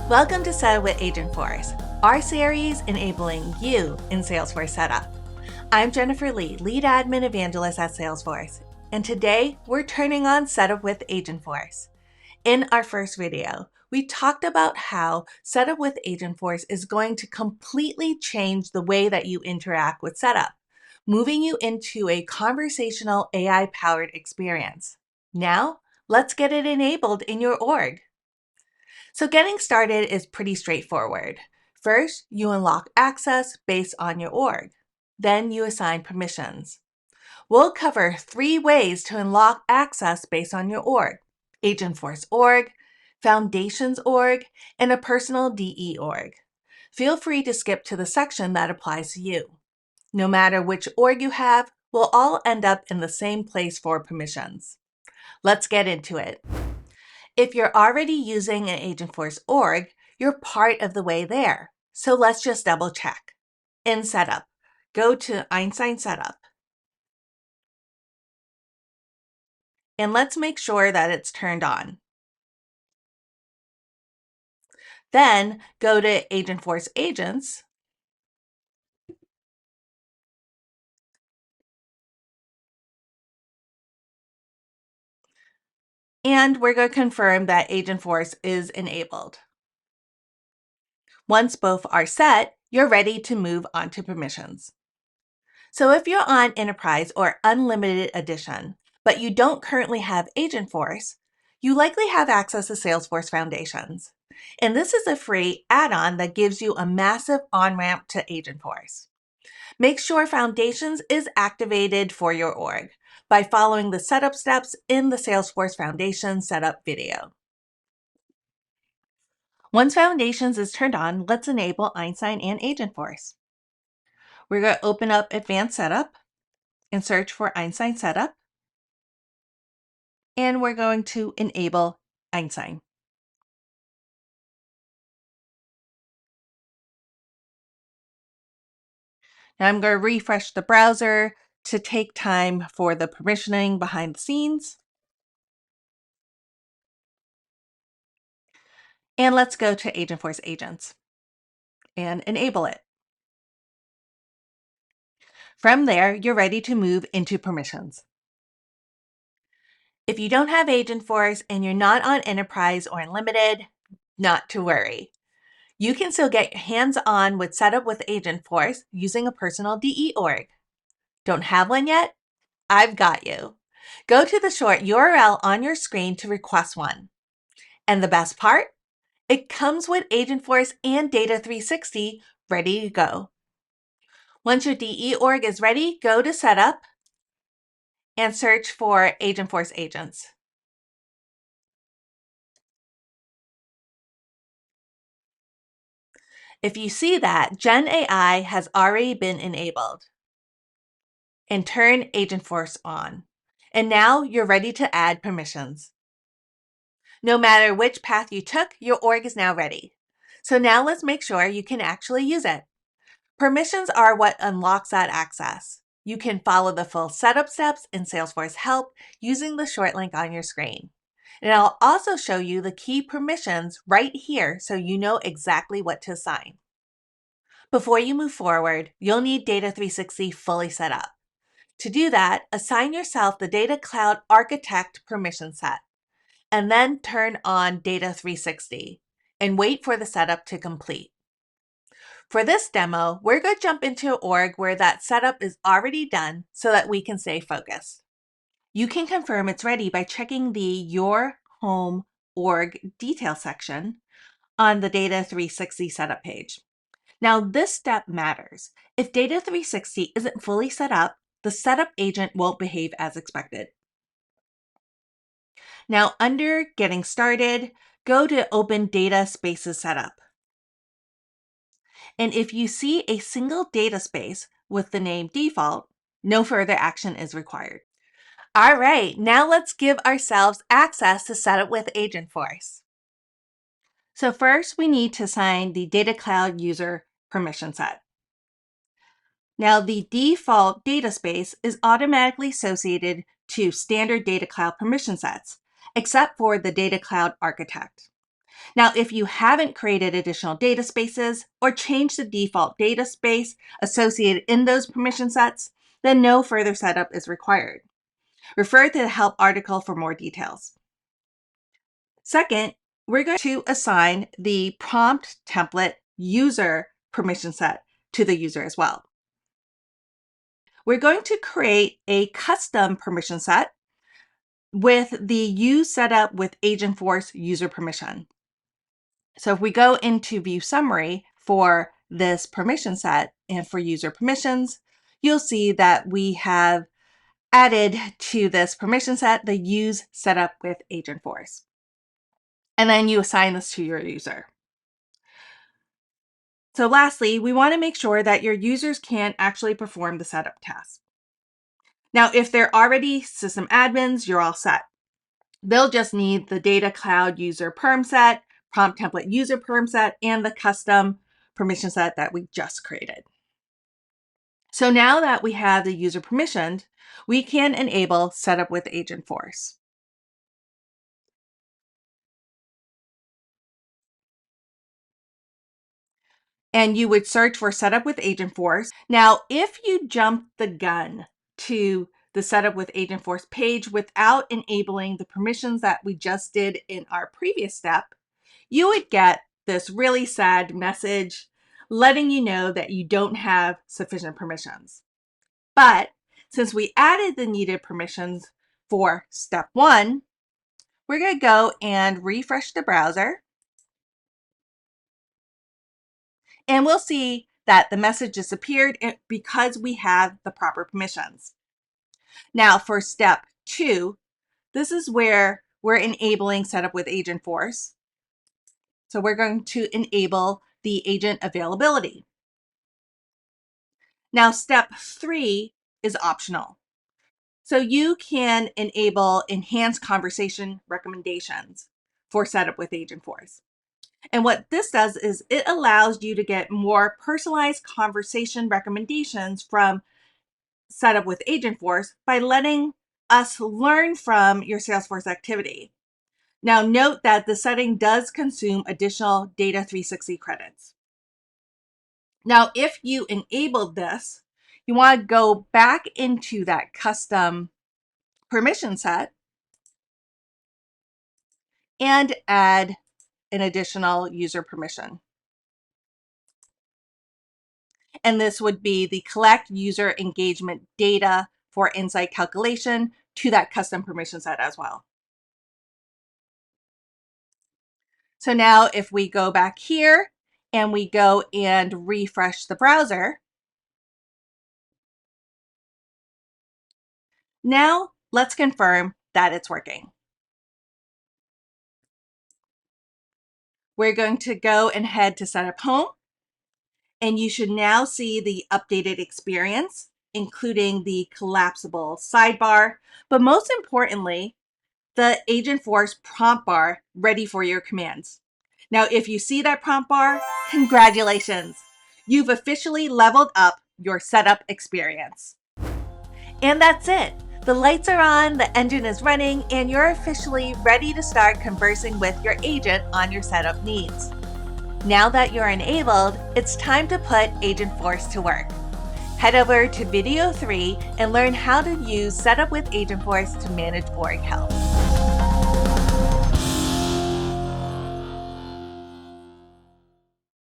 Welcome to Setup with Agentforce, our series enabling you in Salesforce setup. I'm Jennifer Lee, Lead Admin Evangelist at Salesforce, and today we're turning on Setup with Agentforce. In our first video, we talked about how Setup with Agentforce is going to completely change the way that you interact with Setup, moving you into a conversational AI-powered experience. Now, let's get it enabled in your org. So getting started is pretty straightforward. First, you unlock access based on your org. Then you assign permissions. We'll cover 3 ways to unlock access based on your org: Agentforce org, Foundations org, and a personal DE org. Feel free to skip to the section that applies to you. No matter which org you have, we'll all end up in the same place for permissions. Let's get into it. If you're already using an Agentforce org, you're part of the way there. So let's just double check. In Setup, go to Einstein Setup. And let's make sure that it's turned on. Then go to Agentforce Agents. And we're going to confirm that Agentforce is enabled. Once both are set, you're ready to move on to permissions. So if you're on Enterprise or Unlimited Edition, but you don't currently have Agentforce, you likely have access to Salesforce Foundations. And this is a free add-on that gives you a massive on-ramp to Agentforce. Make sure Foundations is activated for your org by following the setup steps in the Salesforce Foundations setup video. Once Foundations is turned on, let's enable Einstein and Agentforce. We're going to open up Advanced Setup and search for Einstein Setup. And we're going to enable Einstein. Now I'm going to refresh the browser to take time for the permissioning behind the scenes. And let's go to Agentforce Agents and enable it. From there, you're ready to move into permissions. If you don't have Agentforce and you're not on Enterprise or Unlimited, not to worry. You can still get hands-on with Setup with Agentforce using a personal DE org. Don't have one yet? I've got you. Go to the short URL on your screen to request one. And the best part? It comes with Agentforce and Data 360 ready to go. Once your DE org is ready, go to Setup and search for Agentforce Agents. If you see that, Gen AI has already been enabled. And turn Agentforce on. And now you're ready to add permissions. No matter which path you took, your org is now ready. So now let's make sure you can actually use it. Permissions are what unlocks that access. You can follow the full setup steps in Salesforce Help using the short link on your screen. And I'll also show you the key permissions right here so you know exactly what to assign. Before you move forward, you'll need Data 360 fully set up. To do that, assign yourself the Data Cloud Architect permission set, and then turn on Data 360 and wait for the setup to complete. For this demo, we're going to jump into an org where that setup is already done so that we can stay focused. You can confirm it's ready by checking the Your Home Org Detail section on the Data 360 setup page. Now, this step matters. If Data 360 isn't fully set up, the setup agent won't behave as expected. Now, under Getting Started, go to Open Data Spaces Setup. And if you see a single data space with the name default, no further action is required. All right, now let's give ourselves access to Setup with Agentforce. So first, we need to assign the Data Cloud user permission set. Now, the default data space is automatically associated to standard Data Cloud permission sets, except for the Data Cloud Architect. Now, if you haven't created additional data spaces or changed the default data space associated in those permission sets, then no further setup is required. Refer to the help article for more details. Second, we're going to assign the prompt template user permission set to the user as well. We're going to create a custom permission set with the Use Setup with Agentforce user permission. So if we go into View Summary for this permission set and for user permissions, you'll see that we have added to this permission set the Use Setup with Agentforce. And then you assign this to your user. So lastly, we want to make sure that your users can actually perform the setup task. Now, if they're already system admins, you're all set. They'll just need the Data Cloud user perm set, prompt template user perm set, and the custom permission set that we just created. So now that we have the user permissioned, we can enable setup with Agentforce. And you would search for setup with Agentforce. Now, if you jump the gun to the setup with Agentforce page without enabling the permissions that we just did in our previous step, you would get this really sad message letting you know that you don't have sufficient permissions. But since we added the needed permissions for step 1, we're going to go and refresh the browser. And we'll see that the message disappeared because we have the proper permissions. Now for step 2, this is where we're enabling setup with Agentforce. So we're going to enable the agent availability. Now step 3 is optional. So you can enable enhanced conversation recommendations for setup with Agentforce. And what this does is it allows you to get more personalized conversation recommendations from setup with Agentforce by letting us learn from your Salesforce activity. Now note that the setting does consume additional Data 360 credits. Now, if you enabled this, you want to go back into that custom permission set and add an additional user permission. And this would be the collect user engagement data for insight calculation to that custom permission set as well. So now if we go back here and we go and refresh the browser, now let's confirm that it's working. We're going to go and head to Setup Home, and you should now see the updated experience, including the collapsible sidebar, but most importantly, the Agentforce prompt bar ready for your commands. Now, if you see that prompt bar, congratulations! You've officially leveled up your setup experience. And that's it. The lights are on, the engine is running, and you're officially ready to start conversing with your agent on your setup needs. Now that you're enabled, it's time to put Agentforce to work. Head over to video 3 and learn how to use Setup with Agentforce to manage boring help.